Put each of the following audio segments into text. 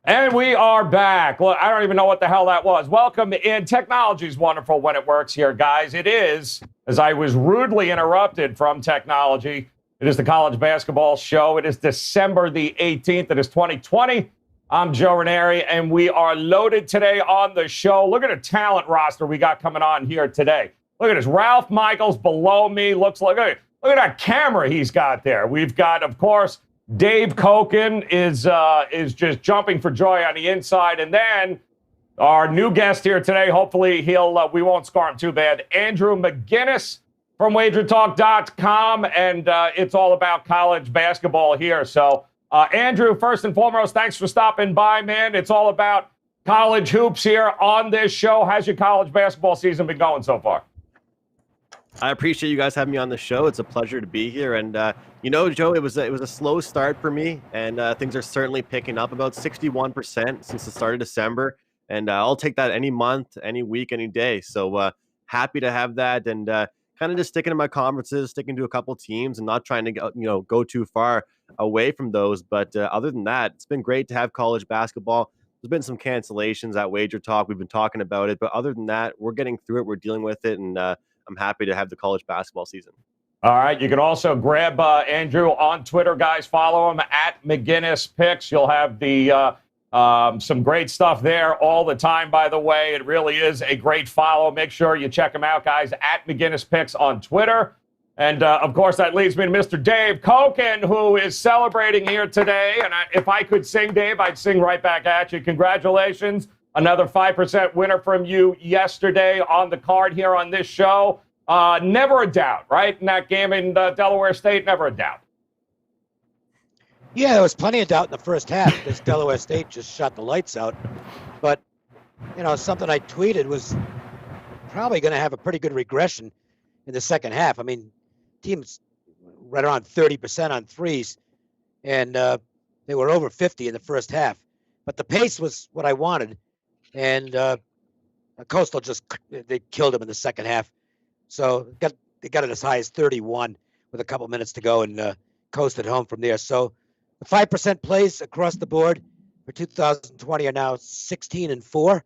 And we are back. Well, I don't even know what the hell that was. Welcome in. Technology's wonderful when it works here, guys. It is, as I was rudely interrupted from technology, it is the College Basketball Show. It is December the 18th. It is 2020. I'm Joe Raineri, and we are loaded today on the show. Look at the talent roster we got coming on here today. Look at this. Ralph Michaels below me. Look at that camera he's got there. We've got, of course, Dave Koken is just jumping for joy on the inside. And then our new guest here today, hopefully we won't scar him too bad, Andrew McGinnis from WagerTalk.com. And it's all about college basketball here. So, Andrew, first and foremost, thanks for stopping by, man. It's all about college hoops here on this show. How's your college basketball season been going so far? I appreciate you guys having me on the show. It's a pleasure to be here. And, Joe, it was a slow start for me, and things are certainly picking up about 61% since the start of December. And I'll take that any month, any week, any day. So happy to have that, and kind of just sticking to my conferences, sticking to a couple teams and not trying to go too far away from those. But other than that, it's been great to have college basketball. There's been some cancellations at Wager Talk. We've been talking about it. But other than that, we're getting through it. We're dealing with it. And I'm happy to have the college basketball season. All right. You can also grab Andrew on Twitter, guys. Follow him at McGinnis Picks. You'll have the some great stuff there all the time, by the way. It really is a great follow. Make sure you check him out, guys, at McGinnis Picks on Twitter. And, of course, that leads me to Mr. Dave Koken, who is celebrating here today. And if I could sing, Dave, I'd sing right back at you. Congratulations. Another 5% winner from you yesterday on the card here on this show. Never a doubt, right? In that game in Delaware State, never a doubt. Yeah, there was plenty of doubt in the first half because Delaware State just shot the lights out. But, something I tweeted was probably going to have a pretty good regression in the second half. I mean, teams right around 30% on threes, and they were over 50 in the first half. But the pace was what I wanted. And Coastal they killed him in the second half. So they got it as high as 31 with a couple minutes to go and coasted home from there. So the 5% plays across the board for 2020 are now 16-4,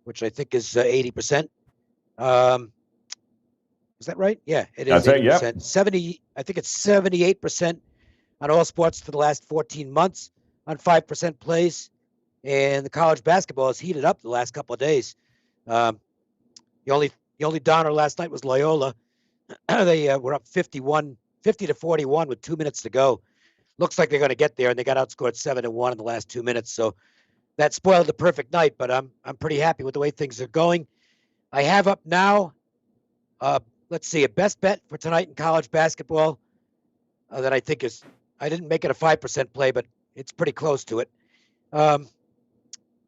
which I think is 80%. Is that right? Yeah, it is. That's 80%. Yep. 70. I think it's 78% on all sports for the last 14 months on 5% plays. And the college basketball has heated up the last couple of days. The only downer last night was Loyola. They were up 50-41 with 2 minutes to go. Looks like they're going to get there, and they got outscored 7-1 in the last 2 minutes. So that spoiled the perfect night. But I'm pretty happy with the way things are going. I have up now. Let's see, a best bet for tonight in college basketball that I think is. I didn't make it a 5% play, but it's pretty close to it.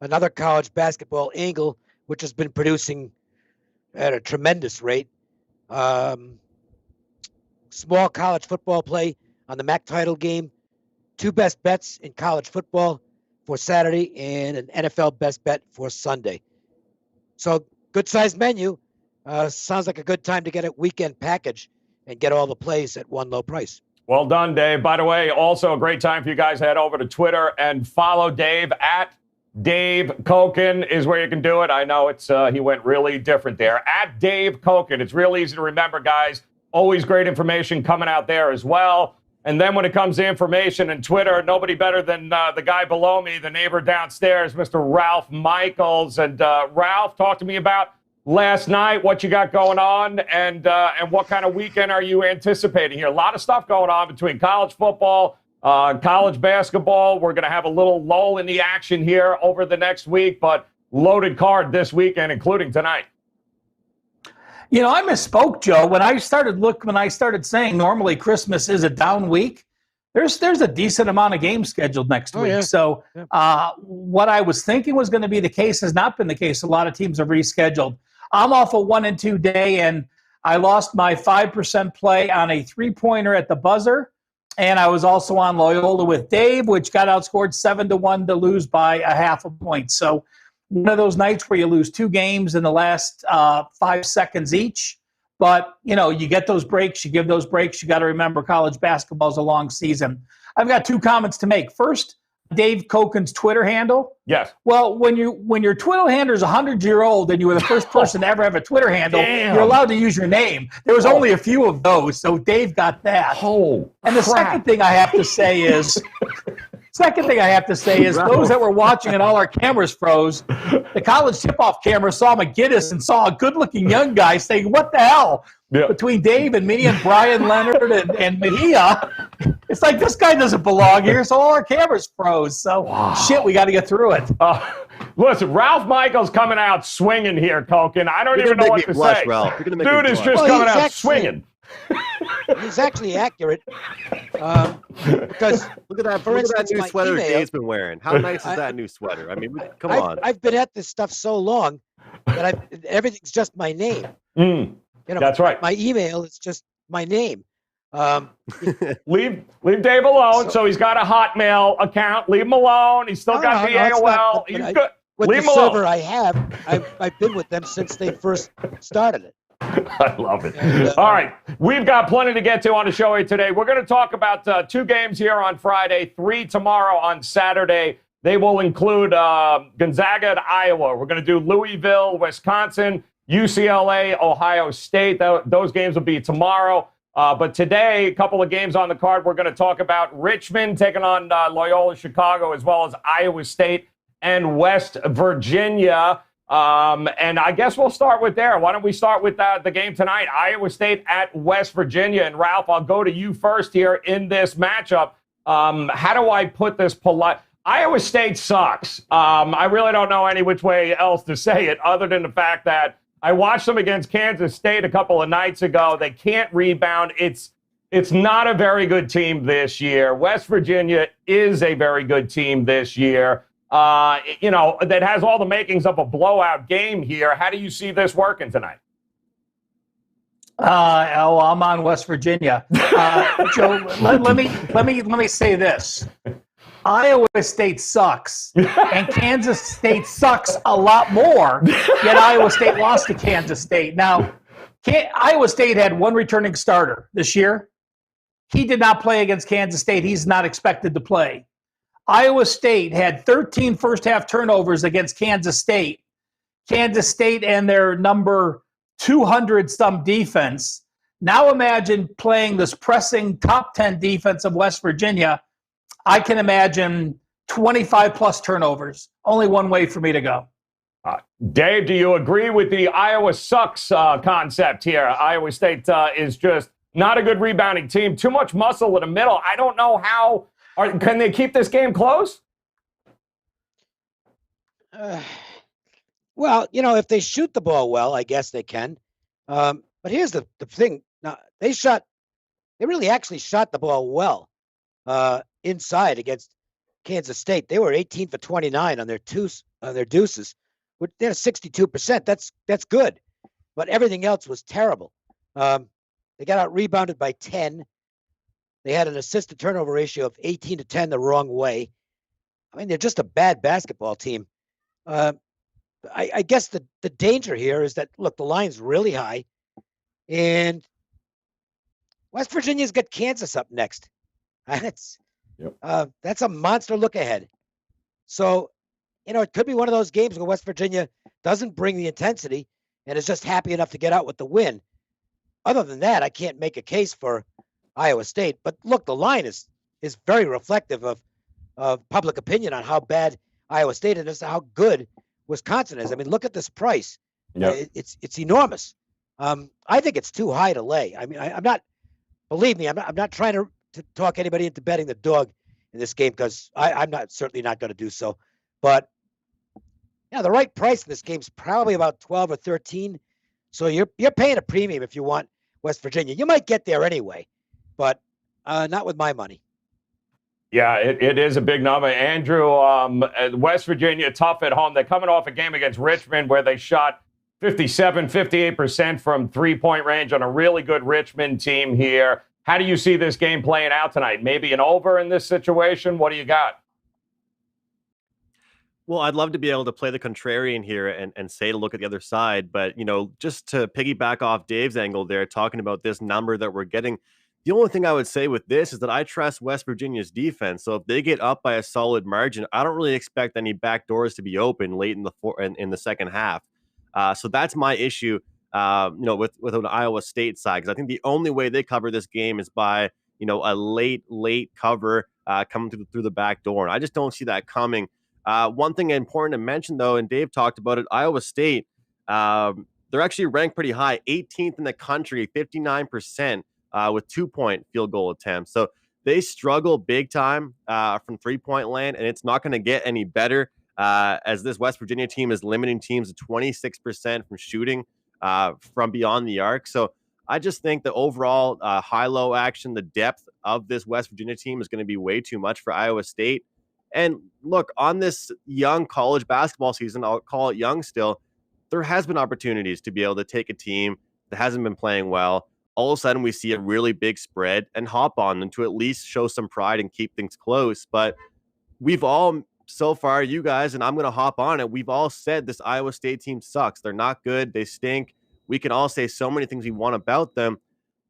Another college basketball angle, which has been producing at a tremendous rate. Small college football play on the MAC title game. 2 best bets in college football for Saturday and an NFL best bet for Sunday. So good sized menu. Sounds like a good time to get a weekend package and get all the plays at one low price. Well done, Dave. By the way, also a great time for you guys to head over to Twitter and follow Dave at Dave Koken is where you can do it. I know it's he went really different there. At Dave Koken. It's real easy to remember, guys. Always great information coming out there as well. And then when it comes to information and Twitter, nobody better than the guy below me, the neighbor downstairs, Mr. Ralph Michaels. And Ralph, talk to me about last night, what you got going on, and what kind of weekend are you anticipating here? A lot of stuff going on between college football, college basketball. We're going to have a little lull in the action here over the next week, but loaded card this weekend, including tonight. I misspoke, Joe. When I started saying normally Christmas is a down week, there's a decent amount of games scheduled next week. Yeah. So what I was thinking was going to be the case has not been the case. A lot of teams have rescheduled. I'm off a 1-2 day, and I lost my 5% play on a 3-pointer at the buzzer. And I was also on Loyola with Dave, which got outscored 7-1 to lose by a half a point. So one of those nights where you lose 2 games in the last 5 seconds each. But, you get those breaks, you give those breaks. You got to remember college basketball is a long season. I've got 2 comments to make. First, Dave Koken's Twitter handle? Yes. Well, when your Twitter handle is 100-year-old and you were the first person to ever have a Twitter handle, you're allowed to use your name. There was only a few of those, so Dave got that. And the second thing I have to say is, those that were watching and all our cameras froze, the college tip-off camera saw McGinnis and saw a good-looking young guy saying, "What the hell?" Yep. Between Dave and me and Brian Leonard and Mejia, it's like, this guy doesn't belong here, so all our cameras froze. So, shit, we got to get through it. Listen, Ralph Michaels coming out swinging here, Koken. I don't even know what to say. Ralph. Dude is just coming out swinging. He's actually accurate. Because look at that! For instance, new sweater Dave's been wearing. How nice is that new sweater? I mean, come on. I've been at this stuff so long that everything's just my name. That's right. My email is just my name. Leave Dave alone. So he's got a Hotmail account. Leave him alone. He's still got the AOL. He's good. With Leave the him server alone. I have, I've been with them since they first started it. I love it. All right. We've got plenty to get to on the show here today. We're going to talk about 2 games here on Friday, 3 tomorrow on Saturday. They will include Gonzaga and Iowa. We're going to do Louisville, Wisconsin, UCLA, Ohio State. Those games will be tomorrow. But today, a couple of games on the card. We're going to talk about Richmond taking on Loyola Chicago, as well as Iowa State and West Virginia. And I guess we'll start with there. Why don't we start with the game tonight? Iowa State at West Virginia. And Ralph, I'll go to you first here in this matchup. How do I put this polite? Iowa State sucks. I really don't know any which way else to say it other than the fact that I watched them against Kansas State a couple of nights ago. They can't rebound. It's not a very good team this year. West Virginia is a very good team this year. That has all the makings of a blowout game here. How do you see this working tonight? I'm on West Virginia. Joe, let me say this. Iowa State sucks, and Kansas State sucks a lot more, yet Iowa State lost to Kansas State. Now, Iowa State had one returning starter this year. He did not play against Kansas State. He's not expected to play. Iowa State had 13 first-half turnovers against Kansas State. Kansas State and their number 200-some defense. Now imagine playing this pressing top 10 defense of West Virginia. I can imagine 25-plus turnovers. Only one way for me to go. Dave, do you agree with the Iowa sucks concept here? Iowa State is just not a good rebounding team. Too much muscle in the middle. I don't know how. Can they keep this game close? Well, if they shoot the ball well, I guess they can. But here's the thing. Now, they really actually shot the ball well inside against Kansas State. They were 18 for 29 on their deuces. They're 62%. That's good. But everything else was terrible. They got out rebounded by 10. They had an assist-to-turnover ratio of 18-10 the wrong way. I mean, they're just a bad basketball team. I guess the danger here is that, look, the line's really high. And West Virginia's got Kansas up next. That's a monster look ahead. So, it could be one of those games where West Virginia doesn't bring the intensity and is just happy enough to get out with the win. Other than that, I can't make a case for Iowa State. But look, the line is very reflective of public opinion on how bad Iowa State is and how good Wisconsin is. I mean, look at this price. Yep. It's enormous. I think it's too high to lay. I mean, I'm not. Believe me, I'm not trying to talk anybody into betting the dog in this game because I'm certainly not going to do so. But the right price in this game is probably about 12 or 13. So you're paying a premium if you want West Virginia. You might get there anyway, but not with my money. Yeah, it is a big number. Andrew, West Virginia, tough at home. They're coming off a game against Richmond where they shot 58% from three-point range on a really good Richmond team here. How do you see this game playing out tonight? Maybe an over in this situation? What do you got? Well, I'd love to be able to play the contrarian here and say to look at the other side. But, just to piggyback off Dave's angle there, talking about this number that we're getting, The only thing I would say with this is that I trust West Virginia's defense. So if they get up by a solid margin, I don't really expect any back doors to be open late in the second half. So that's my issue, with an Iowa State side, because I think the only way they cover this game is by a late cover coming through the back door, and I just don't see that coming. One thing important to mention, though, and Dave talked about it, Iowa State, they're actually ranked pretty high, 18th in the country, 59%. With 2-point field goal attempts. So they struggle big time from 3-point land, and it's not going to get any better as this West Virginia team is limiting teams to 26% from shooting from beyond the arc. So I just think the overall high-low action, the depth of this West Virginia team is going to be way too much for Iowa State. And look, on this young college basketball season, I'll call it young still, there has been opportunities to be able to take a team that hasn't been playing well. All of a sudden we see a really big spread and hop on them to at least show some pride and keep things close. But we've all, so far, you guys, and I'm going to hop on it, we've all said this Iowa State team sucks. They're not good. They stink. We can all say so many things we want about them.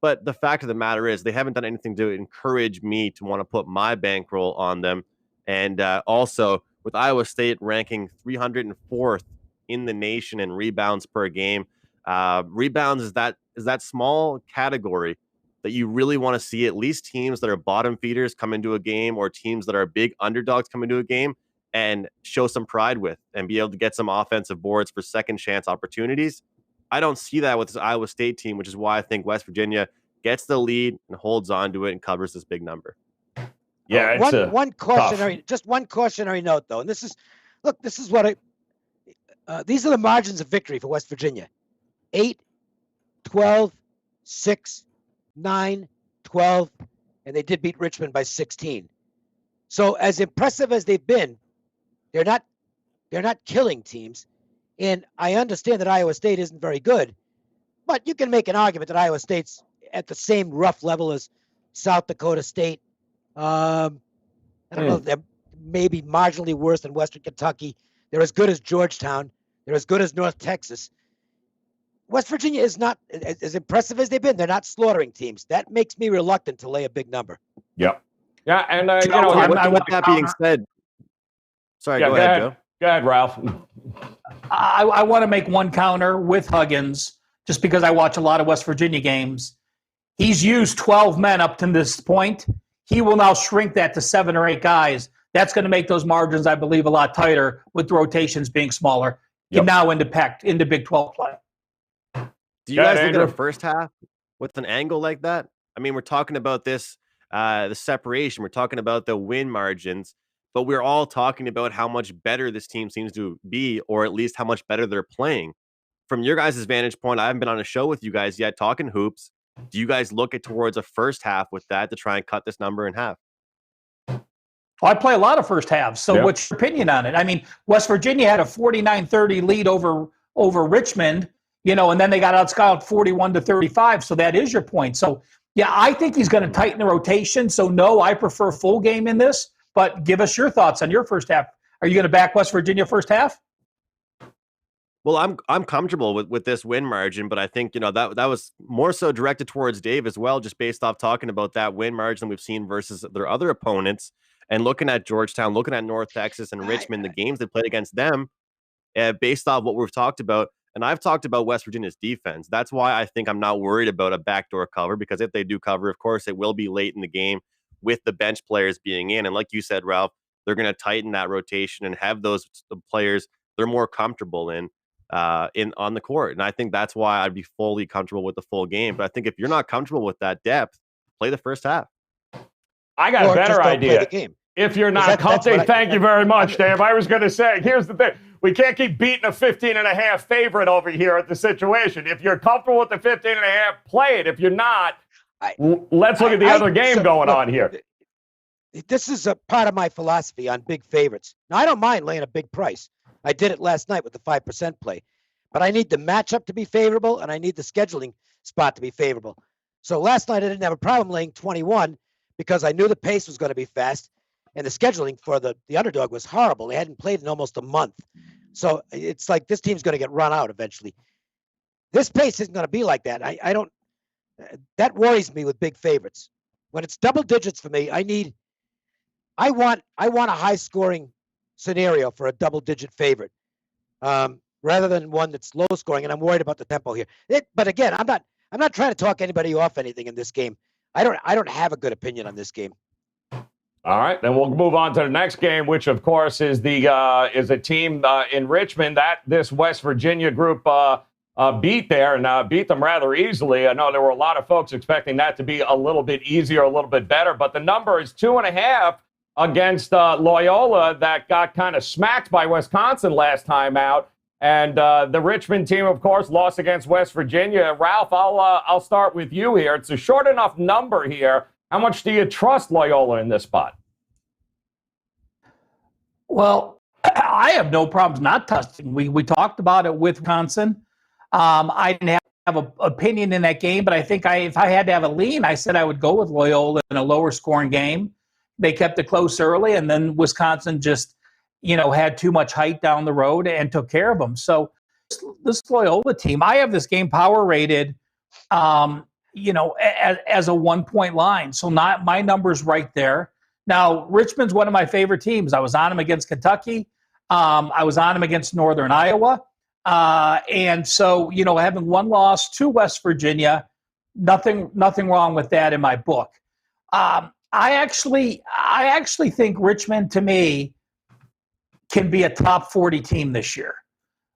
But the fact of the matter is they haven't done anything to encourage me to want to put my bankroll on them. And also with Iowa State ranking 304th in the nation in rebounds per game, rebounds is that small category that you really want to see at least teams that are bottom feeders come into a game, or teams that are big underdogs come into a game and show some pride with and be able to get some offensive boards for second chance opportunities. I don't see that with this Iowa State team, which is why I think West Virginia gets the lead and holds on to it and covers this big number. Yeah, one cautionary note, though, and this is what these are the margins of victory for West Virginia: 8, 12, 6, 9, 12, and they did beat Richmond by 16. So as impressive as they've been, they're not killing teams. And I understand that Iowa State isn't very good, but you can make an argument that Iowa State's at the same rough level as South Dakota State. I don't know, they're maybe marginally worse than Western Kentucky. They're as good as Georgetown. They're as good as North Texas. West Virginia is not as impressive as they've been. They're not slaughtering teams. That makes me reluctant to lay a big number. Yep. Yeah, and with that being said, sorry, go ahead, Joe. Go ahead, Ralph. I want to make one counter with Huggins, just because I watch a lot of West Virginia games. He's used 12 men up to this point. He will now shrink that to 7 or 8 guys. That's going to make those margins, I believe, a lot tighter with the rotations being smaller. Yep. Now into Big 12 play. Do you guys look at a first half with an angle like that? I mean, we're talking about this, the separation. We're talking about the win margins, but we're all talking about how much better this team seems to be, or at least how much better they're playing. From your guys' vantage point, I haven't been on a show with you guys yet talking hoops. Do you guys look at towards a first half with that to try and cut this number in half? Well, I play a lot of first halves. So what's your opinion on it? I mean, West Virginia had a 49-30 lead over Richmond, and then they got outscored 41-35. So that is your point. So, yeah, I think he's going to tighten the rotation. So, no, I prefer full game in this. But give us your thoughts on your first half. Are you going to back West Virginia first half? Well, I'm comfortable with this win margin, but I think, that was more so directed towards Dave as well, just based off talking about that win margin we've seen versus their other opponents. And looking at Georgetown, looking at North Texas and Richmond, the games they played against them, based off what we've talked about. And I've talked about West Virginia's defense. That's why I think I'm not worried about a backdoor cover, because if they do cover, of course, it will be late in the game with the bench players being in. And like you said, Ralph, they're going to tighten that rotation and have those players they're more comfortable in on the court. And I think that's why I'd be fully comfortable with the full game. But I think if you're not comfortable with that depth, play the first half. I got a better idea. If you're not comfortable, thank you very much, Dave. I was going to say, here's the thing. We can't keep beating a 15.5 favorite over here at the situation. If you're comfortable with the 15.5, play it. If you're not, let's look at the other game going on here. This is a part of my philosophy on big favorites. Now, I don't mind laying a big price. I did it last night with the 5% play. But I need the matchup to be favorable, and I need the scheduling spot to be favorable. So last night I didn't have a problem laying 21 because I knew the pace was going to be fast, and the scheduling for the underdog was horrible. They hadn't played in almost a month. So it's like this team's going to get run out eventually. This pace isn't going to be like that. I don't That worries me with big favorites. When it's double digits for me, I want a high scoring scenario for a double digit favorite, rather than one that's low scoring. And I'm worried about the tempo here. But again, I'm not trying to talk anybody off anything in this game. I don't have a good opinion on this game. All right, then we'll move on to the next game, which of course is a team in Richmond that this West Virginia group beat there and beat them rather easily. I know there were a lot of folks expecting that to be a little bit easier, a little bit better, but the number is 2.5 against Loyola that got kind of smacked by Wisconsin last time out. And the Richmond team, of course, lost against West Virginia. Ralph, I'll start with you here. It's a short enough number here. How much do you trust Loyola in this spot? Well, I have no problems not trusting. We talked about it with Wisconsin. I didn't have an opinion in that game, but I think if I had to have a lean, I said I would go with Loyola in a lower scoring game. They kept it close early, and then Wisconsin just, had too much height down the road and took care of them. So this Loyola team, I have this game power rated, as a 1 point line. So not my number's right there. Now, Richmond's one of my favorite teams. I was on them against Kentucky. I was on them against Northern Iowa. And so, having one loss to West Virginia, nothing wrong with that in my book. I actually think Richmond, to me, can be a top 40 team this year.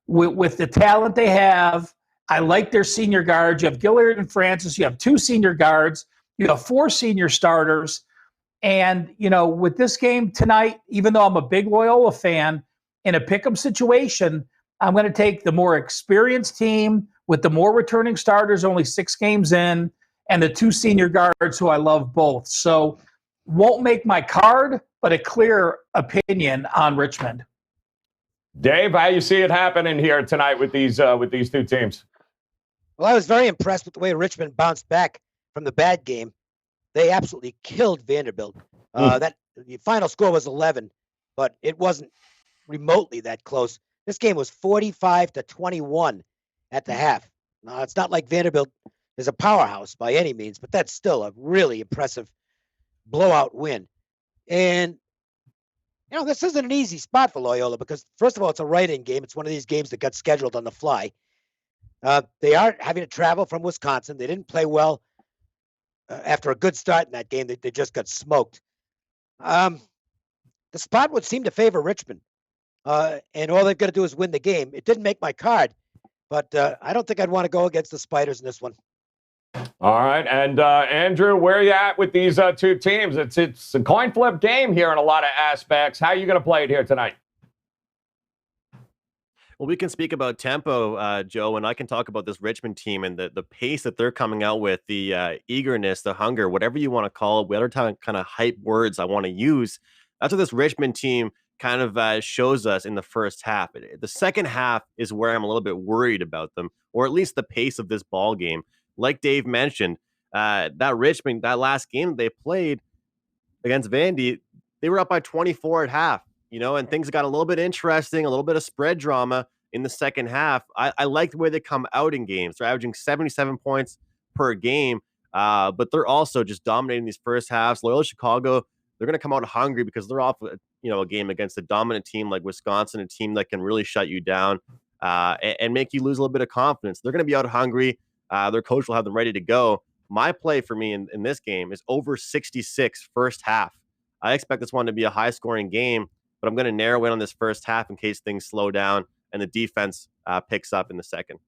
With the talent they have, I like their senior guards. You have Gillard and Francis. You have 2 senior guards. You have 4 senior starters. And, with this game tonight, even though I'm a big Loyola fan, in a pick'em situation, I'm going to take the more experienced team with the more returning starters, only 6 games in, and the 2 senior guards who I love both. So won't make my card, but a clear opinion on Richmond. Dave, how you see it happening here tonight with these 2 teams? Well, I was very impressed with the way Richmond bounced back from the bad game. They absolutely killed Vanderbilt. That the final score was 11, but it wasn't remotely that close. This game was 45-21 at the half. Now, it's not like Vanderbilt is a powerhouse by any means, but that's still a really impressive blowout win. And, this isn't an easy spot for Loyola because, first of all, it's a write-in game. It's one of these games that got scheduled on the fly. They are having to travel from Wisconsin. They didn't play well after a good start in that game. They just got smoked. The spot would seem to favor Richmond. And all they've got to do is win the game. It didn't make my card, but I don't think I'd want to go against the Spiders in this one. All right, and Andrew, where are you at with these 2 teams? It's a coin flip game here in a lot of aspects. How are you going to play it here tonight? Well, we can speak about tempo, Joe, and I can talk about this Richmond team and the pace that they're coming out with, the eagerness, the hunger, whatever you want to call it, whatever kind of hype words I want to use. That's what this Richmond team kind of shows us in the first half. The second half is where I'm a little bit worried about them, or at least the pace of this ball game. Like Dave mentioned, that Richmond, that last game they played against Vandy, they were up by 24 at half, and things got a little bit interesting, a little bit of spread drama in the second half. I like the way they come out in games. They're averaging 77 points per game, but they're also just dominating these first halves. Loyola Chicago, they're going to come out hungry because they're off a game against a dominant team like Wisconsin, a team that can really shut you down and make you lose a little bit of confidence. They're going to be out hungry. Their coach will have them ready to go. My play for me in this game is over 66 first half. I expect this one to be a high-scoring game, but I'm going to narrow in on this first half in case things slow down and the defense picks up in the second.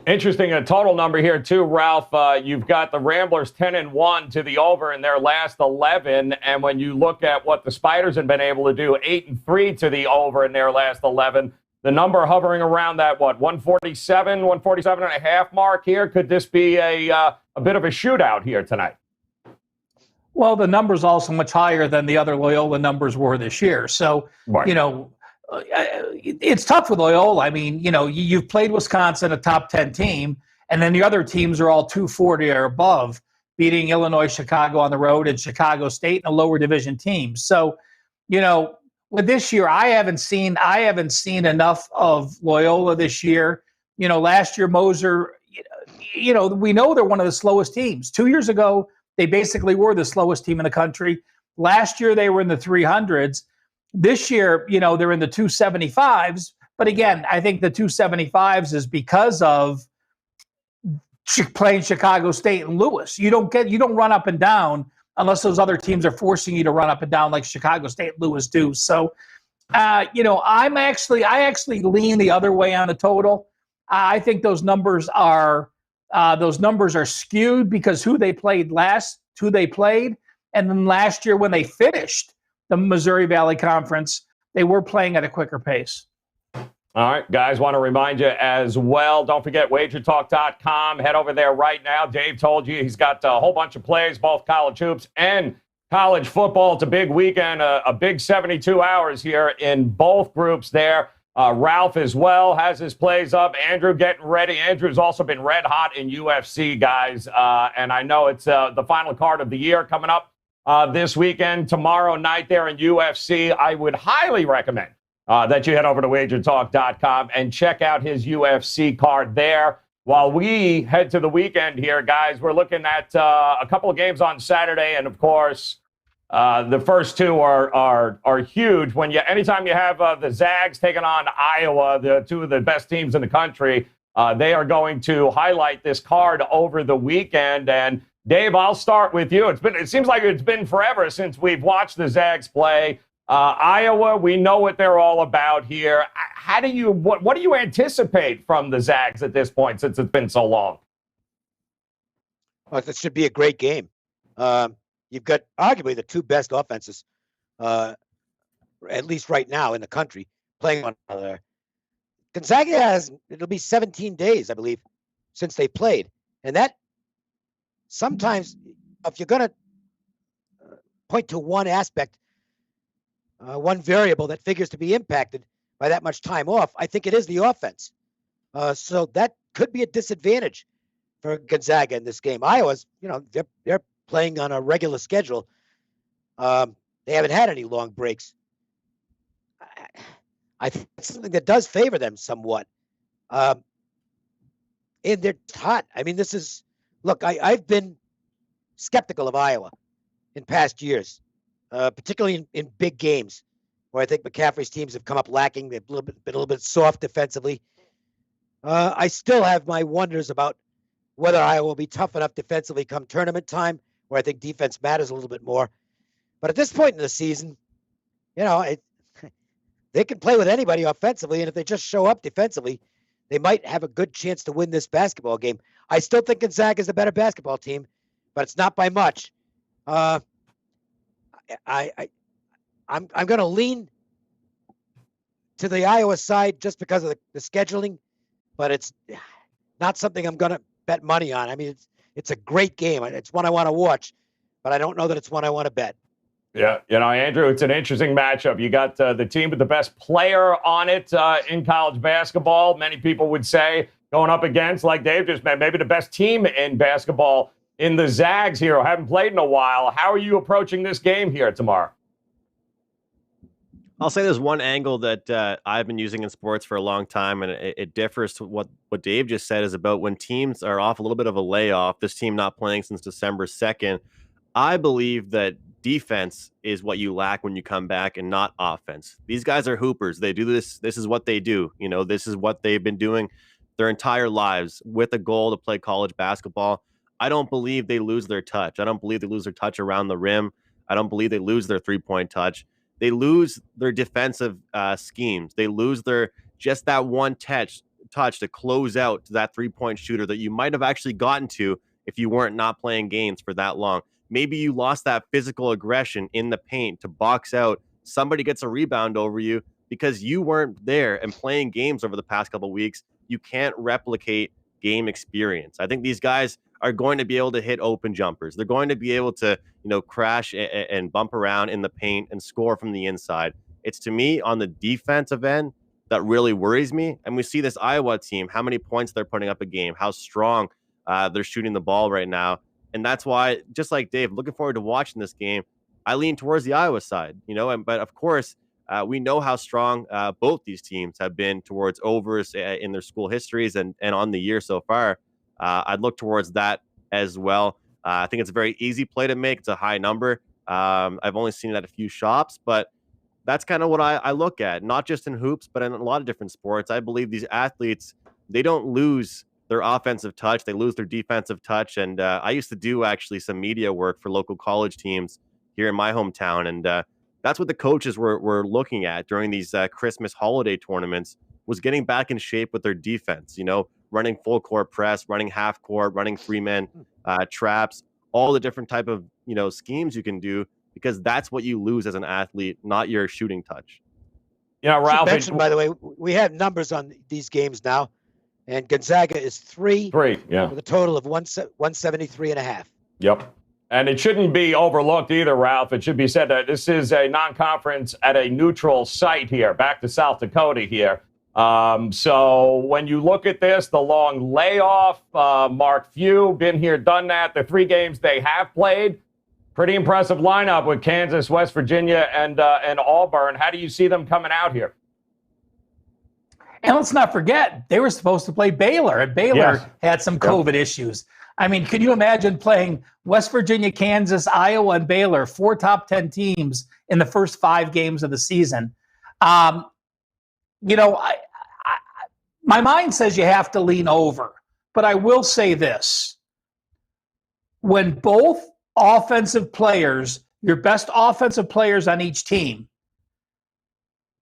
Interesting, a total number here too, Ralph. You've got the Ramblers 10-1 to the over in their last 11, and when you look at what the Spiders have been able to do, 8-3 to the over in their last 11. The number hovering around that 147 and a half mark here. Could this be a bit of a shootout here tonight? Well, the number's also much higher than the other Loyola numbers were this year. So, right. It's tough with Loyola. I mean, you've played Wisconsin, a top 10 team, and then the other teams are all 240 or above, beating Illinois, Chicago on the road, and Chicago State and a lower division team. So, with this year, I haven't seen enough of Loyola this year. Last year Moser, we know they're one of the slowest teams. 2 years ago, they basically were the slowest team in the country. Last year, they were in the 300s. This year, they're in the 275s. But again, I think the 275s is because of playing Chicago State and Lewis. You don't run up and down unless those other teams are forcing you to run up and down like Chicago State and Lewis do. So, I actually lean the other way on the total. I think those numbers are skewed because who they played, and then last year when they finished the Missouri Valley Conference, they were playing at a quicker pace. All right, guys, want to remind you as well, don't forget WagerTalk.com. Head over there right now. Dave told you he's got a whole bunch of plays, both college hoops and college football. It's a big weekend, a big 72 hours here in both groups there. Ralph as well has his plays up. Andrew getting ready. Andrew's also been red hot in UFC, guys. And I know it's the final card of the year coming up this weekend, tomorrow night there in UFC. I would highly recommend that you head over to WagerTalk.com and check out his UFC card there. While we head to the weekend here, guys, we're looking at a couple of games on Saturday, and of course, the first two are huge. Anytime you have the Zags taking on Iowa, the two of the best teams in the country, they are going to highlight this card over the weekend. And Dave, I'll start with you. It seems like it's been forever since we've watched the Zags play. Iowa, we know what they're all about here. What do you anticipate from the Zags at this point, since it's been so long? Well, this should be a great game. You've got arguably the two best offenses, at least right now in the country, playing on another. Gonzaga it'll be 17 days, I believe, since they played. And that sometimes, if you're going to point to one aspect, one variable that figures to be impacted by that much time off, I think it is the offense. So that could be a disadvantage for Gonzaga in this game. Iowa's, they're playing on a regular schedule. They haven't had any long breaks. I think it's something that does favor them somewhat. And they're hot. I mean, I've been skeptical of Iowa in past years. Particularly in big games, where I think McCaffrey's teams have come up lacking. They've been a little bit soft defensively. I still have my wonders about whether Iowa will be tough enough defensively come tournament time, where I think defense matters a little bit more. But at this point in the season, they can play with anybody offensively, and if they just show up defensively, they might have a good chance to win this basketball game. I still think Gonzaga is the better basketball team, but it's not by much. I'm going to lean to the Iowa side just because of the scheduling, but it's not something I'm going to bet money on. I mean, it's a great game. It's one I want to watch, but I don't know that it's one I want to bet. Yeah, Andrew, it's an interesting matchup. You got the team with the best player on it in college basketball. Many people would say going up against, like Dave just said, maybe the best team in basketball in the Zags here, who haven't played in a while. How are you approaching this game here tomorrow? I'll say there's one angle that I've been using in sports for a long time, and it differs to what Dave just said, is about when teams are off a little bit of a layoff, this team not playing since December 2nd. I believe that defense is what you lack when you come back and not offense. These guys are hoopers. They do this. This is what they do. This is what they've been doing their entire lives with a goal to play college basketball. I don't believe they lose their touch. I don't believe they lose their touch around the rim. I don't believe they lose their three-point touch. They lose their defensive schemes. They lose just that one touch to close out to that three-point shooter that you might have actually gotten to if you weren't not playing games for that long. Maybe you lost that physical aggression in the paint to box out. Somebody gets a rebound over you because you weren't there and playing games over the past couple of weeks. You can't replicate game experience. I think these guys are going to be able to hit open jumpers. They're going to be able to, crash and bump around in the paint and score from the inside. It's, to me, on the defensive end that really worries me. And we see this Iowa team, how many points they're putting up a game, how strong they're shooting the ball right now. And that's why, just like Dave, looking forward to watching this game. I lean towards the Iowa side, but of course, we know how strong both these teams have been towards overs in their school histories and on the year so far. I'd look towards that as well. I think it's a very easy play to make. It's a high number. I've only seen it at a few shops, but that's kind of what I look at, not just in hoops, but in a lot of different sports. I believe these athletes, they don't lose their offensive touch. They lose their defensive touch. And I used to do actually some media work for local college teams here in my hometown. And that's what the coaches were looking at during these Christmas holiday tournaments, was getting back in shape with their defense, running full court press, running half court, running 3-man traps, all the different type of, schemes you can do, because that's what you lose as an athlete, not your shooting touch. Ralph, mentioned, by the way, we have numbers on these games now, and Gonzaga is three, yeah, with a total of 173.5. Yep. And it shouldn't be overlooked either, Ralph. It should be said that this is a non-conference at a neutral site here, back to South Dakota here. So when you look at this, the long layoff, Mark Few, been here, done that. The 3 games they have played, pretty impressive lineup with Kansas, West Virginia, and Auburn. How do you see them coming out here? And let's not forget, they were supposed to play Baylor, and Baylor had some COVID issues. I mean, can you imagine playing West Virginia, Kansas, Iowa, and Baylor, 4 top 10 teams in the first 5 games of the season? My mind says you have to lean over, but I will say this. When both offensive players, your best offensive players on each team,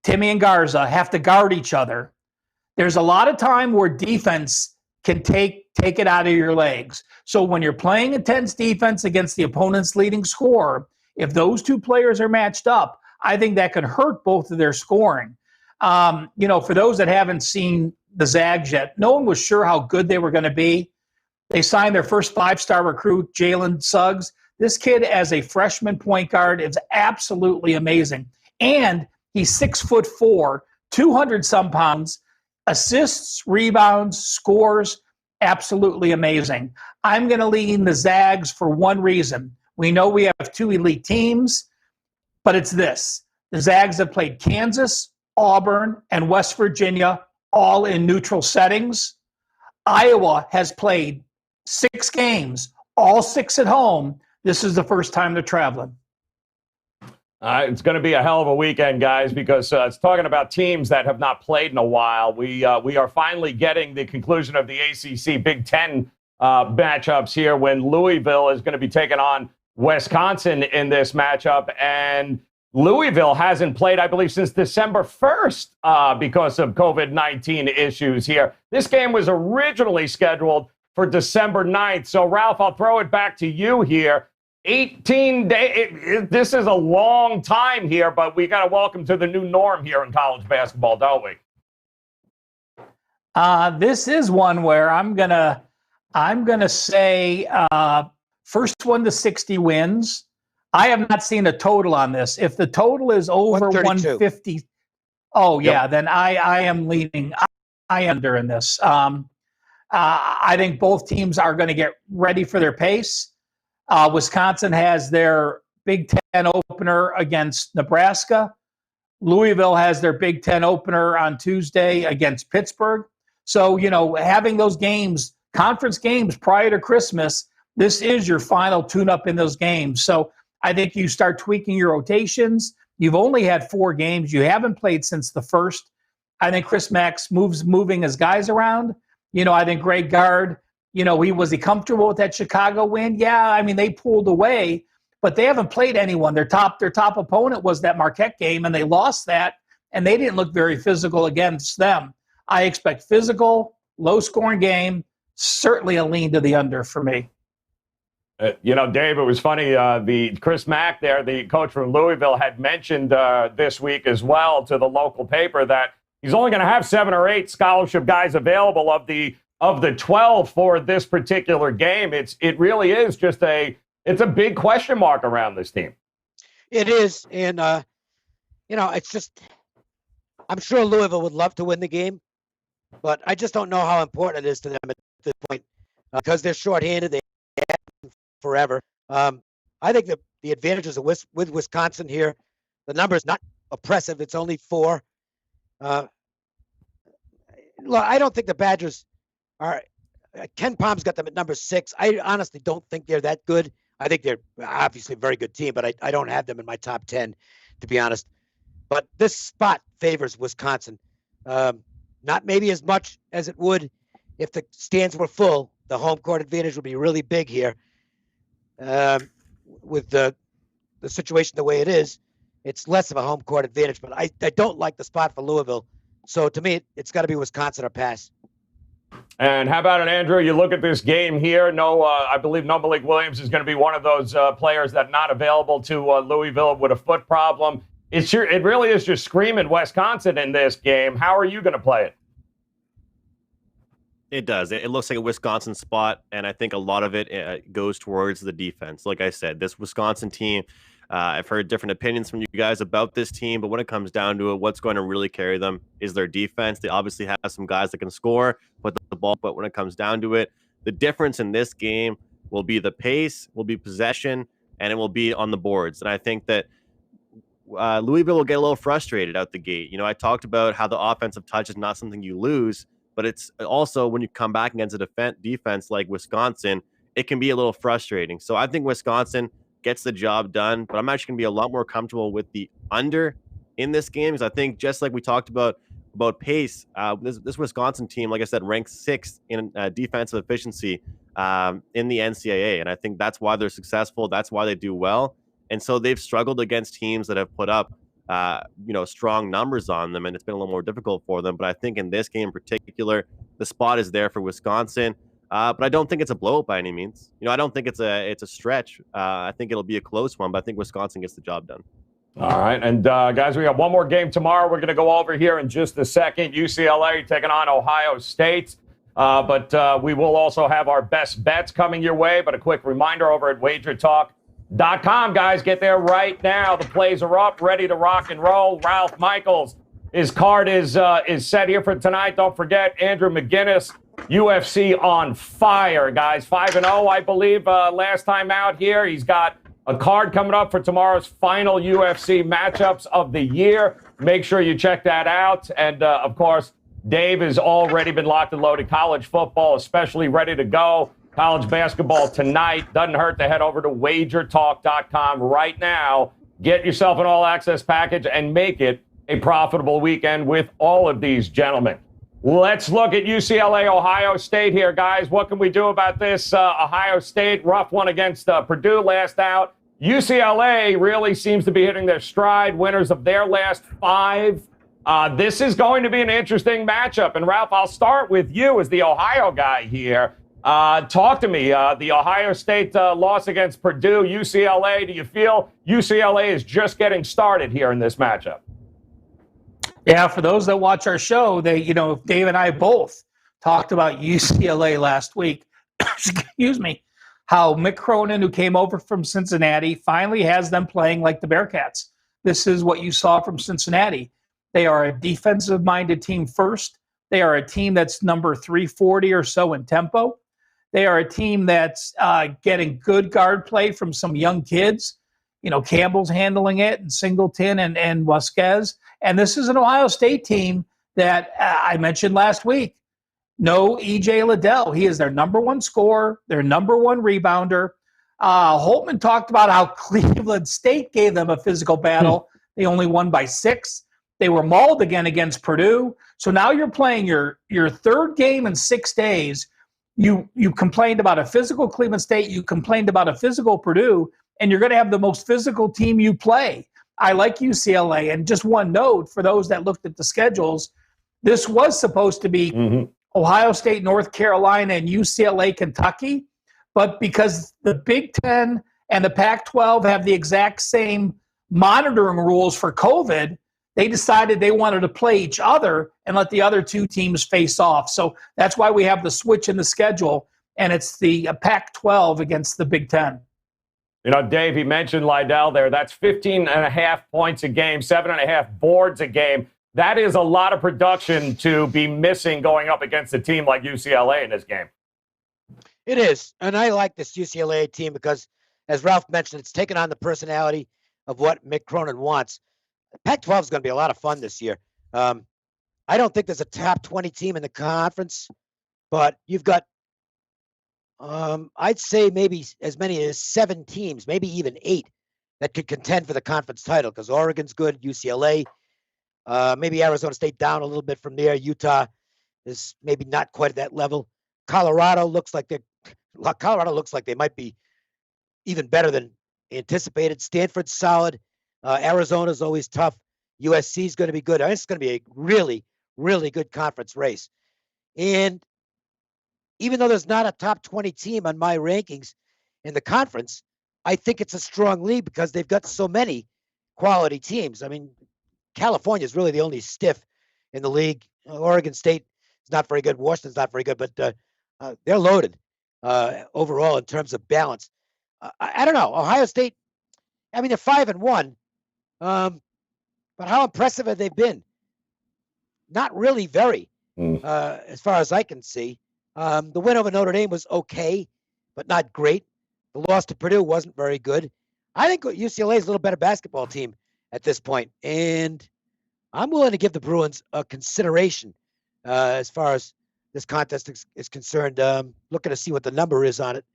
Timmy and Garza, have to guard each other, there's a lot of time where defense can take it out of your legs. So when you're playing intense defense against the opponent's leading scorer, if those 2 players are matched up, I think that could hurt both of their scoring. For those that haven't seen the Zags yet, no one was sure how good they were going to be. They signed their first 5-star recruit, Jalen Suggs. This kid, as a freshman point guard, is absolutely amazing. And he's 6'4", 200-some pounds, assists, rebounds, scores, absolutely amazing. I'm going to lean the Zags for one reason. We know we have 2 elite teams, but it's this. The Zags have played Kansas, Auburn, and West Virginia, all in neutral settings. Iowa has played 6 games, all 6 at home. This is the first time they're traveling. It's going to be a hell of a weekend, guys, because it's talking about teams that have not played in a while. We are finally getting the conclusion of the ACC Big Ten matchups here, when Louisville is going to be taking on Wisconsin in this matchup. And Louisville hasn't played, I believe, since December 1st because of COVID-19 issues here. This game was originally scheduled for December 9th. So, Ralph, I'll throw it back to you here. 18 days. This is a long time here, but we got to welcome to the new norm here in college basketball, don't we? This is one where I'm gonna say first one to 60 wins. I have not seen a total on this. If the total is over 150, then I am leaning. I under in this. I think both teams are going to get ready for their pace. Wisconsin has their Big Ten opener against Nebraska. Louisville has their Big Ten opener on Tuesday against Pittsburgh. So, having those games, conference games prior to Christmas, this is your final tune-up in those games. So I think you start tweaking your rotations. You've only had 4 games. You haven't played since the first. I think Chris Mack's moving his guys around. I think Greg Gard, was he comfortable with that Chicago win? Yeah, I mean, they pulled away, but they haven't played anyone. Their top opponent was that Marquette game, and they lost that, and they didn't look very physical against them. I expect physical, low-scoring game, certainly a lean to the under for me. Dave, it was funny. The Chris Mack there, the coach from Louisville, had mentioned this week as well to the local paper that he's only going to have 7 or 8 scholarship guys available of the 12 for this particular game. It really is just it's a big question mark around this team. It is, and it's just, I'm sure Louisville would love to win the game, but I just don't know how important it is to them at this point because they're shorthanded. They have been forever. I think the advantages of with Wisconsin here, the number is not oppressive. It's only 4. I don't think the Badgers are Ken Palm's got them at number 6. I honestly don't think they're that good. I think they're obviously a very good team, but I don't have them in my top 10, to be honest. But this spot favors Wisconsin. Not maybe as much as it would if the stands were full. The home court advantage would be really big here. With the situation the way it is, it's less of a home court advantage. But I don't like the spot for Louisville. So to me, it's got to be Wisconsin or pass. And how about it, Andrew? You look at this game here. I believe no Malik Williams is going to be one of those players that not available to Louisville with a foot problem. It really is just screaming Wisconsin in this game. How are you going to play it? It does. It looks like a Wisconsin spot, and I think a lot of it goes towards the defense. Like I said, this Wisconsin team, I've heard different opinions from you guys about this team, but when it comes down to it, what's going to really carry them is their defense. They obviously have some guys that can score, put the ball, but when it comes down to it, the difference in this game will be the pace, will be possession, and it will be on the boards. And I think that Louisville will get a little frustrated out the gate. I talked about how the offensive touch is not something you lose, but it's also when you come back against a defense like Wisconsin, it can be a little frustrating. So I think Wisconsin gets the job done, but I'm actually going to be a lot more comfortable with the under in this game because I think just like we talked about pace, this Wisconsin team, like I said, ranks 6th in defensive efficiency in the NCAA, and I think that's why they're successful. That's why they do well, and so they've struggled against teams that have put up strong numbers on them, and it's been a little more difficult for them. But I think in this game in particular, the spot is there for Wisconsin. But I don't think it's a blowout by any means. I don't think it's a stretch. I think it'll be a close one, but I think Wisconsin gets the job done. All right. And, guys, we got one more game tomorrow. We're going to go over here in just a second. UCLA taking on Ohio State. But we will also have our best bets coming your way. But a quick reminder over at WagerTalk.com, guys. Get there right now. The plays are up, ready to rock and roll. Ralph Michaels, his card is set here for tonight. Don't forget, Andrew McGinnis, UFC on fire, guys. 5-0, I believe, last time out here. He's got a card coming up for tomorrow's final UFC matchups of the year. Make sure you check that out. And, of course, Dave has already been locked and loaded. College football, especially ready to go. College basketball tonight. Doesn't hurt to head over to WagerTalk.com right now. Get yourself an all-access package and make it a profitable weekend with all of these gentlemen. Let's look at UCLA, Ohio State here, guys. What can we do about this? Ohio State, rough one against Purdue last out. UCLA really seems to be hitting their stride, winners of their last 5. This is going to be an interesting matchup. And, Ralph, I'll start with you as the Ohio guy here. Talk to me. The Ohio State loss against Purdue, UCLA. Do you feel UCLA is just getting started here in this matchup? Yeah, for those that watch our show, Dave and I both talked about UCLA last week. Excuse me. How Mick Cronin, who came over from Cincinnati, finally has them playing like the Bearcats. This is what you saw from Cincinnati. They are a defensive-minded team first. They are a team that's number 340 or so in tempo. They are a team that's getting good guard play from some young kids. Campbell's handling it, and Singleton and Vasquez. And this is an Ohio State team that I mentioned last week. No E.J. Liddell. He is their number 1 scorer, their number 1 rebounder. Holtman talked about how Cleveland State gave them a physical battle. They only won by 6. They were mauled again against Purdue. So now you're playing your third game in 6 days. You complained about a physical Cleveland State. You complained about a physical Purdue. And you're going to have the most physical team you play. I like UCLA. And just one note for those that looked at the schedules, this was supposed to be Ohio State, North Carolina, and UCLA, Kentucky. But because the Big Ten and the Pac-12 have the exact same monitoring rules for COVID, they decided they wanted to play each other and let the other 2 teams face off. So that's why we have the switch in the schedule, and it's the Pac-12 against the Big Ten. Dave, he mentioned Liddell there. That's 15.5 points a game, 7.5 boards a game. That is a lot of production to be missing going up against a team like UCLA in this game. It is. And I like this UCLA team because, as Ralph mentioned, it's taken on the personality of what Mick Cronin wants. Pac-12 is going to be a lot of fun this year. I don't think there's a top 20 team in the conference, but you've got I'd say maybe as many as 7 teams, maybe even 8, that could contend for the conference title, because Oregon's good, UCLA, maybe Arizona State down a little bit from there. Utah is maybe not quite at that level. Colorado looks like they might be even better than anticipated. Stanford's solid. Arizona's always tough. USC's going to be good. It's going to be a really, really good conference race. And even though there's not a top 20 team on my rankings in the conference, I think it's a strong league because they've got so many quality teams. I mean, California is really the only stiff in the league. Oregon State is not very good. Washington's not very good, but they're loaded overall in terms of balance. I don't know. Ohio State, I mean, they're 5-1. But how impressive have they been? Not really very, as far as I can see. The win over Notre Dame was okay, but not great. The loss to Purdue wasn't very good. I think UCLA is a little better basketball team at this point, and I'm willing to give the Bruins a consideration as far as this contest is concerned. Looking to see what the number is on it.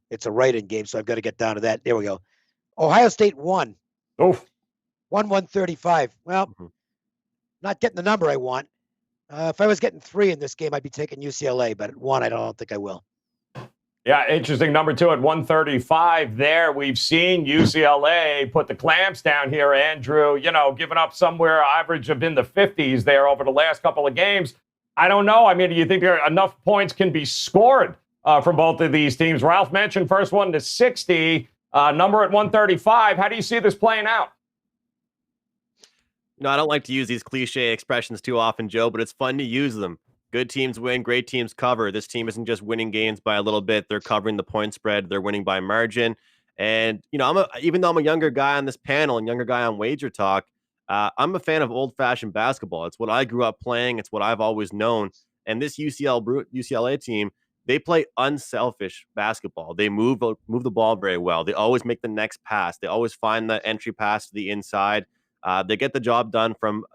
It's a write-in game, so I've got to get down to that. There we go. Ohio State won. Oof. 135. Well, not getting the number I want. If I was getting 3 in this game, I'd be taking UCLA, but at 1, I don't think I will. Yeah, interesting. Number 2 at 135 there. We've seen UCLA put the clamps down here, Andrew, giving up somewhere average of in the 50s there over the last couple of games. I don't know. I mean, do you think there enough points can be scored from both of these teams? Ralph mentioned first one to 60, number at 135. How do you see this playing out? I don't like to use these cliche expressions too often, Joe, but it's fun to use them. Good teams win, great teams cover. This team isn't just winning games by a little bit. They're covering the point spread. They're winning by margin. And, even though I'm a younger guy on this panel and younger guy on Wager Talk, I'm a fan of old-fashioned basketball. It's what I grew up playing. It's what I've always known. And this UCLA team, they play unselfish basketball. They move the ball very well. They always make the next pass. They always find the entry pass to the inside. They get the job done from,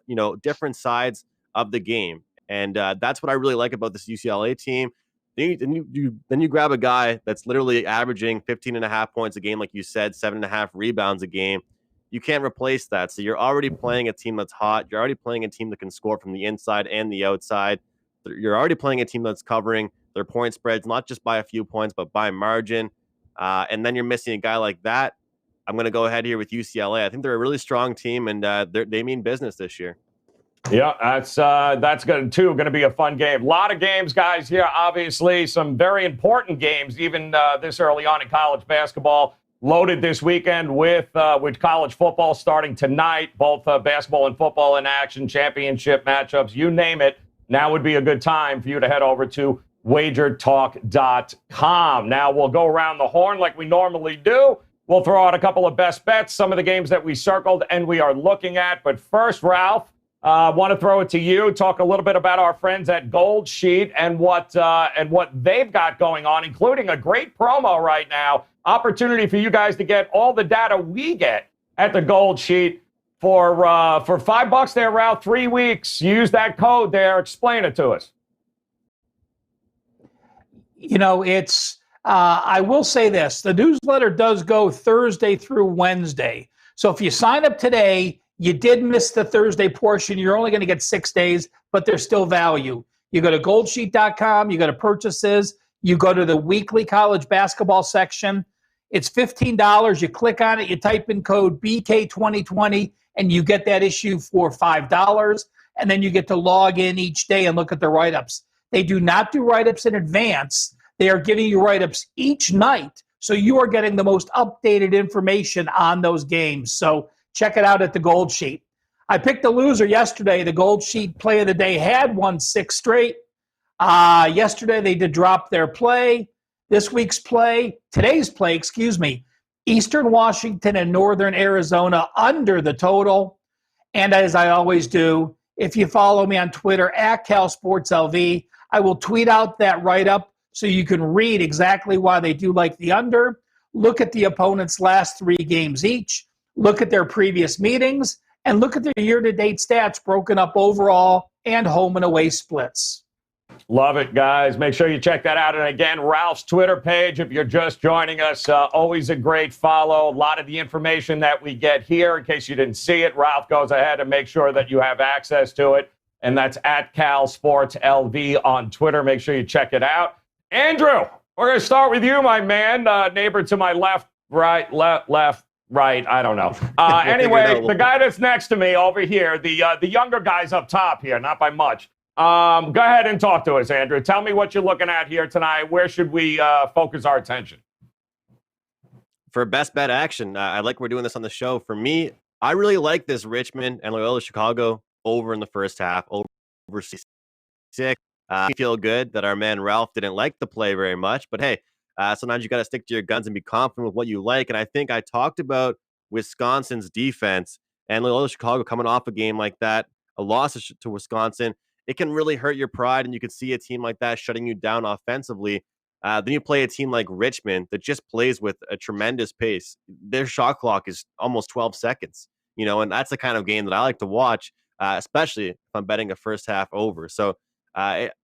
different sides of the game. And that's what I really like about this UCLA team. Then you grab a guy that's literally averaging 15.5 points a game, like you said, 7.5 rebounds a game. You can't replace that. So you're already playing a team that's hot. You're already playing a team that can score from the inside and the outside. You're already playing a team that's covering their point spreads, not just by a few points, but by margin. And then you're missing a guy like that. I'm going to go ahead here with UCLA. I think they're a really strong team, and they mean business this year. Yeah, that's going to be a fun game. A lot of games, guys, here. Obviously, some very important games, even this early on in college basketball. Loaded this weekend with college football starting tonight. Both basketball and football in action, championship matchups, you name it. Now would be a good time for you to head over to WagerTalk.com. Now we'll go around the horn like we normally do. We'll throw out a couple of best bets, some of the games that we circled and we are looking at. But first, Ralph, I want to throw it to you. Talk a little bit about our friends at Gold Sheet and what they've got going on, including a great promo right now. Opportunity for you guys to get all the data we get at the Gold Sheet for $5 there, Ralph. 3 weeks. Use that code there. Explain it to us. It's. I will say this. The newsletter does go Thursday through Wednesday. So if you sign up today, you did miss the Thursday portion. You're only going to get 6 days, but there's still value. You go to goldsheet.com, you go to purchases, you go to the weekly college basketball section. It's $15. You click on it, you type in code BK2020, and you get that issue for $5. And then you get to log in each day and look at the write-ups. They do not do write-ups in advance. They are giving you write-ups each night, so you are getting the most updated information on those games. So check it out at the Gold Sheet. I picked the loser yesterday. The Gold Sheet play of the day had won 6 straight. Yesterday they did drop their play. Today's play, Eastern Washington and Northern Arizona under the total. And as I always do, if you follow me on Twitter at CalSportsLV, I will tweet out that write-up so you can read exactly why they do like the under. Look at the opponent's last 3 games each. Look at their previous meetings. And look at their year-to-date stats broken up overall and home and away splits. Love it, guys. Make sure you check that out. And again, Ralph's Twitter page, if you're just joining us, always a great follow. A lot of the information that we get here, in case you didn't see it, Ralph goes ahead and makes sure that you have access to it. And that's at Cal Sports LV on Twitter. Make sure you check it out. Andrew, we're going to start with you, my man. Neighbor to my left, right, I don't know. Anyway, the guy that's next to me over here, the younger guy's up top here, not by much. Go ahead and talk to us, Andrew. Tell me what you're looking at here tonight. Where should we focus our attention? For best bet action, I like we're doing this on the show. For me, I really like this Richmond and Loyola Chicago over in the first half, over 6. I feel good that our man Ralph didn't like the play very much, but hey, sometimes you got to stick to your guns and be confident with what you like. And I think I talked about Wisconsin's defense and Loyola Chicago coming off a game like that, a loss to Wisconsin. It can really hurt your pride, and you can see a team like that shutting you down offensively. Then you play a team like Richmond that just plays with a tremendous pace. Their shot clock is almost 12 seconds, and that's the kind of game that I like to watch, especially if I'm betting a first half over. So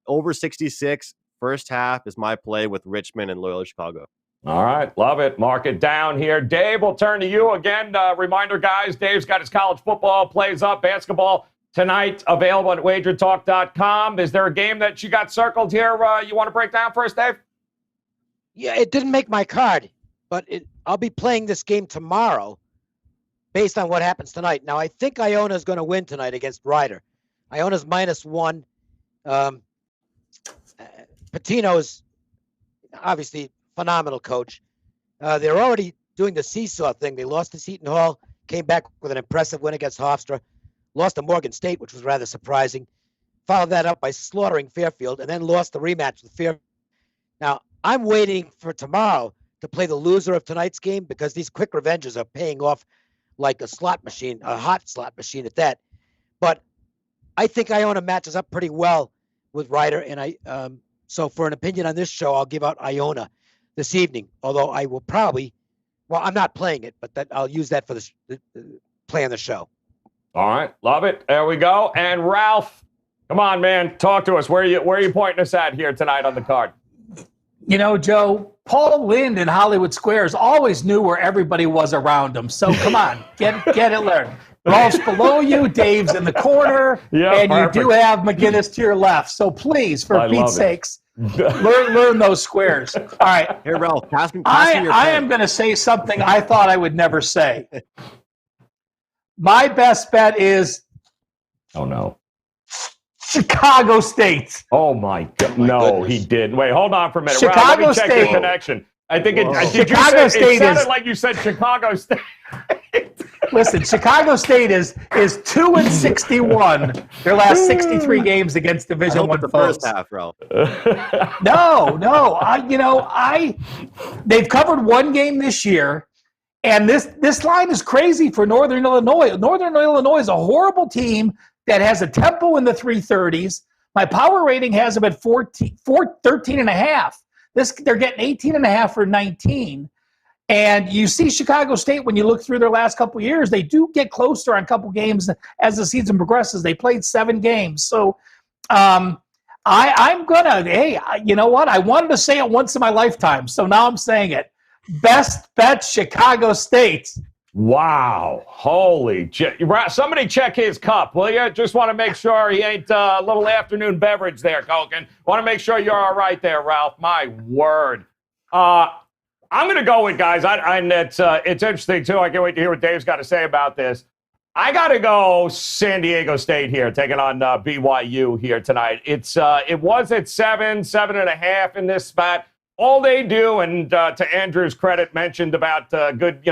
over 66, first half is my play with Richmond and Loyola Chicago. All right, love it. Mark it down here. Dave, we'll turn to you again. Reminder, guys, Dave's got his college football plays up, basketball tonight, available at WagerTalk.com. Is there a game that you got circled here you want to break down for us, Dave? Yeah, it didn't make my card, but I'll be playing this game tomorrow based on what happens tonight. Now, I think Iona's going to win tonight against Rider. Iona's -1. Patino's obviously phenomenal coach. They're already doing the seesaw thing. They lost to Seton Hall, came back with an impressive win against Hofstra. Lost to Morgan State, which was rather surprising. Followed that up by slaughtering Fairfield, and then lost the rematch with Fairfield. Now, I'm waiting for tomorrow to play the loser of tonight's game because these quick revenges are paying off like a slot machine, a hot slot machine at that. But I think Iona matches up pretty well with Ryder, and so for an opinion on this show, I'll give out Iona this evening, although I will probably, I'm not playing it, but I'll use that for the play on the show. All right, love it. There we go. And Ralph, come on, man, talk to us. Where are you pointing us at here tonight on the card? Joe, Paul Lind in Hollywood Squares always knew where everybody was around him. So come on, get it learned. Ralph's below you, Dave's in the corner, and perfect. You do have McGinnis to your left. So please, for Pete's sakes, learn those squares. All right. Here, Ralph, I am going to say something I thought I would never say. My best bet is Chicago State. Oh, my God. No, he didn't. Wait, hold on for a minute. Chicago Ralph, let me check State. your connection. I think State it sounded like you said Chicago State. Listen, Chicago State is 2-61 their last 63 games against Division I foes. First half, Ralph. No. They've covered one game this year, and this line is crazy for Northern Illinois. Northern Illinois is a horrible team that has a tempo in the 330s. My power rating has them at 13.5. They're getting 18.5 for 19. And you see Chicago State, when you look through their last couple of years, they do get closer on a couple games as the season progresses. They played 7 games. So I'm going to, you know what? I wanted to say it once in my lifetime, so now I'm saying it. Best bet Chicago State. Wow. Holy. Somebody check his cup, will you? Just want to make sure he ain't a little afternoon beverage there, Koken. Want to make sure you're all right there, Ralph. My word. I'm going to go with, guys, and it's interesting, too. I can't wait to hear what Dave's got to say about this. I got to go San Diego State here, taking on BYU here tonight. It was at 7.5 in this spot. All they do, and to Andrew's credit, mentioned about good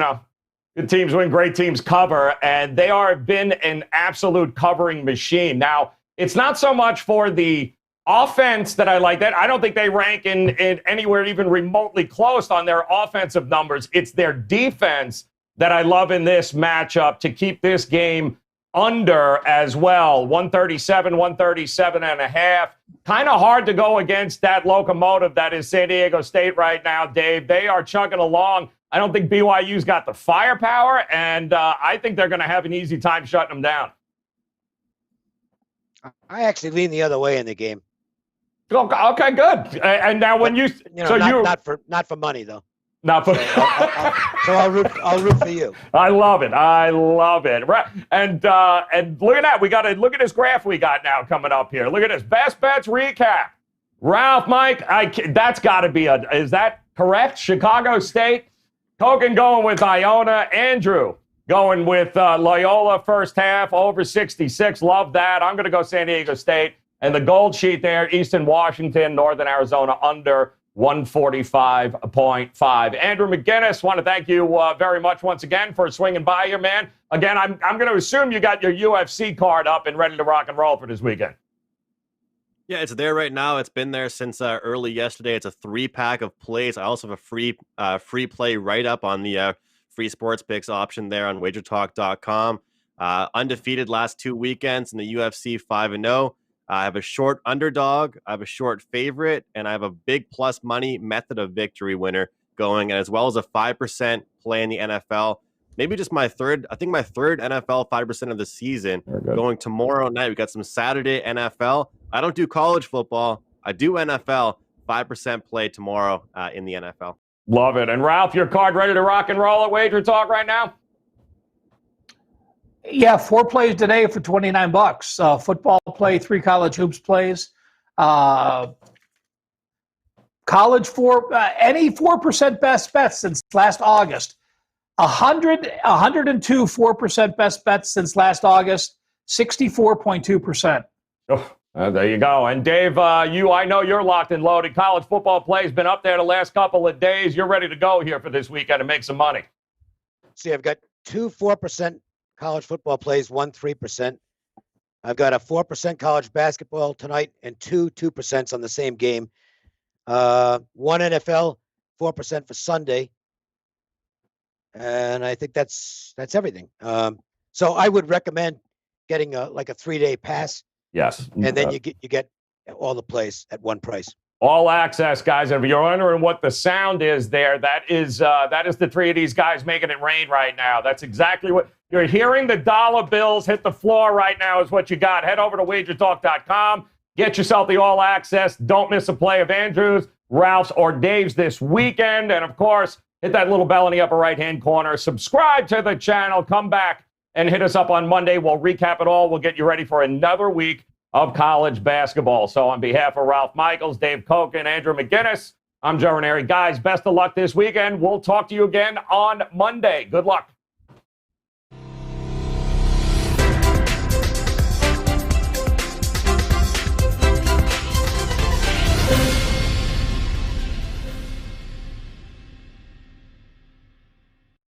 teams win, great teams cover, and they have been an absolute covering machine. Now, it's not so much for the offense that I like that. I don't think they rank in anywhere even remotely close on their offensive numbers. It's their defense that I love in this matchup to keep this game under as well. 137.5. Kind of hard to go against that locomotive that is San Diego State right now, Dave. They are chugging along. I don't think BYU's got the firepower, and I think they're going to have an easy time shutting them down. I actually lean the other way in the game. Okay, good. And now when you so not for money though. Not for. So I'll root for you. I love it. I love it. And look at that. We got to look at this graph we got now coming up here. Look at this best bets recap. Ralph, Mike, that's got to be is that correct? Chicago State. Kogan going with Iona. Andrew going with Loyola first half over 66. Love that. I'm going to go San Diego State. And the gold sheet there, Eastern Washington, Northern Arizona under 145.5. Andrew McGinnis, want to thank you very much once again for swinging by here, man. Again, I'm going to assume you got your UFC card up and ready to rock and roll for this weekend. Yeah, it's there right now. It's been there since early yesterday. It's a 3-pack of plays. I also have a free play write-up on the free sports picks option there on WagerTalk.com. Undefeated last 2 weekends in the UFC 5-0. I have a short underdog, I have a short favorite, and I have a big plus money method of victory winner going, as well as a 5% play in the NFL. Maybe just my third NFL 5% of the season going tomorrow night. We got some Saturday NFL. I don't do college football. I do NFL. 5% play tomorrow in the NFL. Love it. And Ralph, your card ready to rock and roll at Wager Talk right now? Yeah, 4 plays today for $29. Football play, 3 college hoops plays. College any 4% best bets since last August. 102 4% best bets since last August. 64.2%. Oh, there you go. And Dave, I know you're locked and loaded. College football play has been up there the last couple of days. You're ready to go here for this weekend and make some money. See, I've got 2 4% college football plays, 1 3%. I've got a 4% college basketball tonight and 2% on the same game. 1 NFL, 4% for Sunday. And I think that's everything. So I would recommend getting a 3-day pass. Yes. And then you get all the plays at one price. All access, guys. And if you're wondering what the sound is there, that is the 3 of these guys making it rain right now. That's exactly what you're hearing. The dollar bills hit the floor right now is what you got. Head over to WagerTalk.com. Get yourself the all access. Don't miss a play of Andrew's, Ralph's, or Dave's this weekend. And, of course, hit that little bell in the upper right-hand corner. Subscribe to the channel. Come back and hit us up on Monday. We'll recap it all. We'll get you ready for another week of college basketball. So on behalf of Ralph Michaels, Dave Koch, and Andrew McGinnis, I'm Joe Raineri. Guys, best of luck this weekend. We'll talk to you again on Monday. Good luck.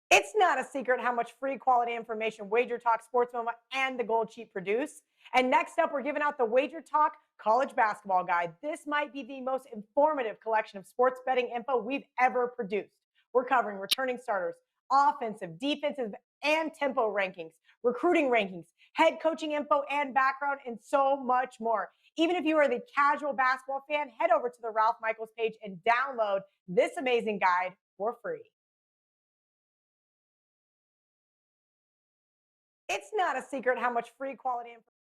It's not a secret how much free quality information Wager Talk, Sports Moment, and the Gold Sheet produce. And next up, we're giving out the Wager Talk College Basketball Guide. This might be the most informative collection of sports betting info we've ever produced. We're covering returning starters, offensive, defensive, and tempo rankings, recruiting rankings, head coaching info and background, and so much more. Even if you are the casual basketball fan, head over to the Ralph Michaels page and download this amazing guide for free. It's not a secret how much free quality information